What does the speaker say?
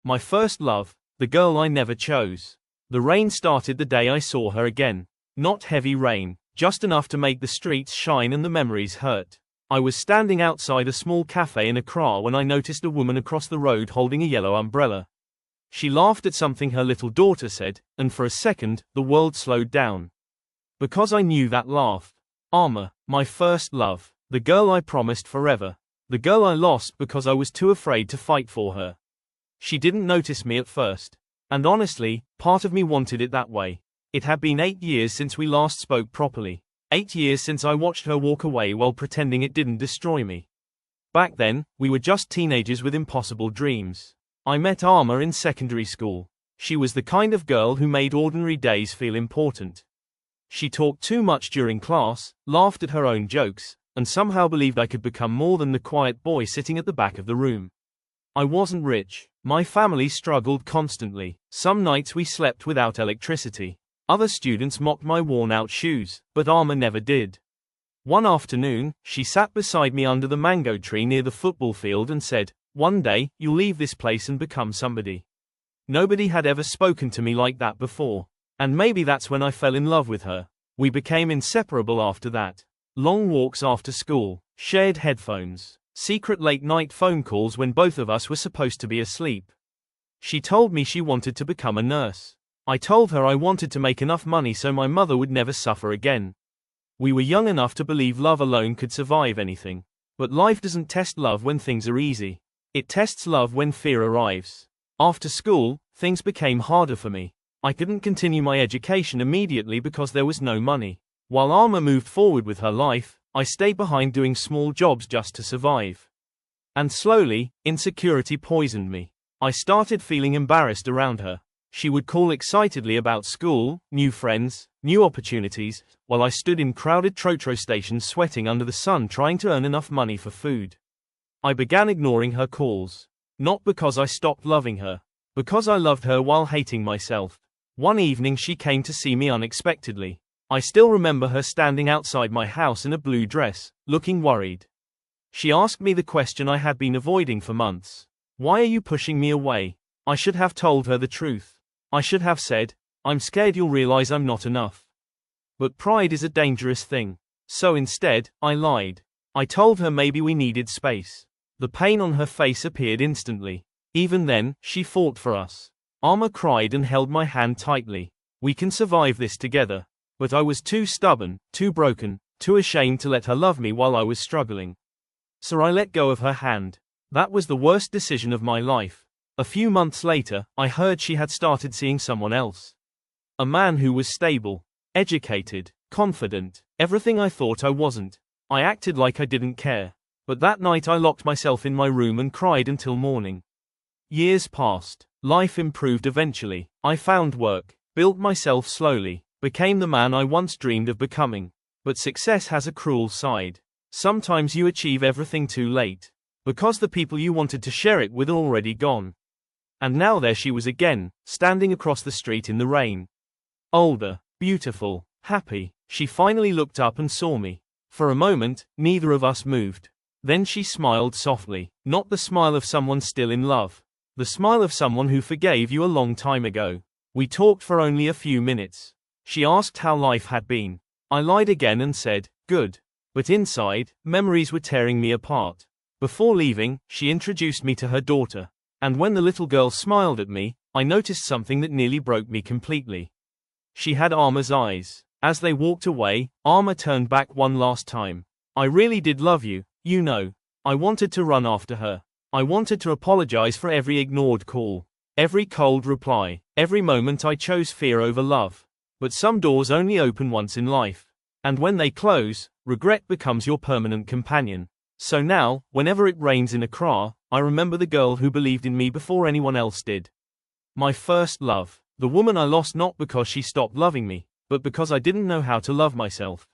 My first love, the girl I never chose. The rain started the day I saw her again. Not heavy rain, just enough to make the streets shine and the memories hurt. I was standing outside a small café in Accra when I noticed a woman across the road holding a yellow umbrella. She laughed at something her little daughter said, and for a second, the world slowed down. Because I knew that laugh. Alma, my first love, the girl I promised forever. The girl I lost because I was too afraid to fight for her. She didn't notice me at first. And honestly, part of me wanted it that way. It had been 8 years since we last spoke properly. 8 years since I watched her walk away while pretending it didn't destroy me. Back then, we were just teenagers with impossible dreams. I met Alma in secondary school. She was the kind of girl who made ordinary days feel important. She talked too much during class, laughed at her own jokes, and somehow believed I could become more than the quiet boy sitting at the back of the room. I wasn't rich. My family struggled constantly. Some nights we slept without electricity. Other students mocked my worn-out shoes, but Alma never did. One afternoon, she sat beside me under the mango tree near the football field and said, "One day, you'll leave this place and become somebody." Nobody had ever spoken to me like that before. And maybe that's when I fell in love with her. We became inseparable after that. Long walks after school, shared headphones, secret late-night phone calls when both of us were supposed to be asleep. She told me she wanted to become a nurse. I told her I wanted to make enough money so my mother would never suffer again. We were young enough to believe love alone could survive anything. But life doesn't test love when things are easy. It tests love when fear arrives. After school, things became harder for me. I couldn't continue my education immediately because there was no money. While Alma moved forward with her life, I stayed behind doing small jobs just to survive. And slowly, insecurity poisoned me. I started feeling embarrassed around her. She would call excitedly about school, new friends, new opportunities, while I stood in crowded trotro stations sweating under the sun trying to earn enough money for food. I began ignoring her calls. Not because I stopped loving her. Because I loved her while hating myself. One evening she came to see me unexpectedly. I still remember her standing outside my house in a blue dress, looking worried. She asked me the question I had been avoiding for months. "Why are you pushing me away?" I should have told her the truth. I should have said, "I'm scared you'll realize I'm not enough." But pride is a dangerous thing. So instead, I lied. I told her maybe we needed space. The pain on her face appeared instantly. Even then, she fought for us. Alma cried and held my hand tightly. "We can survive this together." But I was too stubborn, too broken, too ashamed to let her love me while I was struggling. So I let go of her hand. That was the worst decision of my life. A few months later, I heard she had started seeing someone else. A man who was stable, educated, confident, everything I thought I wasn't. I acted like I didn't care. But that night I locked myself in my room and cried until morning. Years passed. Life improved eventually. I found work, built myself slowly, became the man I once dreamed of becoming. But success has a cruel side. Sometimes you achieve everything too late. Because the people you wanted to share it with are already gone. And now there she was again, standing across the street in the rain. Older, beautiful, happy, she finally looked up and saw me. For a moment, neither of us moved. Then she smiled softly, not the smile of someone still in love. The smile of someone who forgave you a long time ago. We talked for only a few minutes. She asked how life had been. I lied again and said, "Good." But inside, memories were tearing me apart. Before leaving, she introduced me to her daughter. And when the little girl smiled at me, I noticed something that nearly broke me completely. She had Alma's eyes. As they walked away, Alma turned back one last time. "I really did love you, you know." I wanted to run after her. I wanted to apologize for every ignored call, every cold reply, every moment I chose fear over love. But some doors only open once in life. And when they close, regret becomes your permanent companion. So now, whenever it rains in Accra, I remember the girl who believed in me before anyone else did. My first love. The woman I lost not because she stopped loving me, but because I didn't know how to love myself.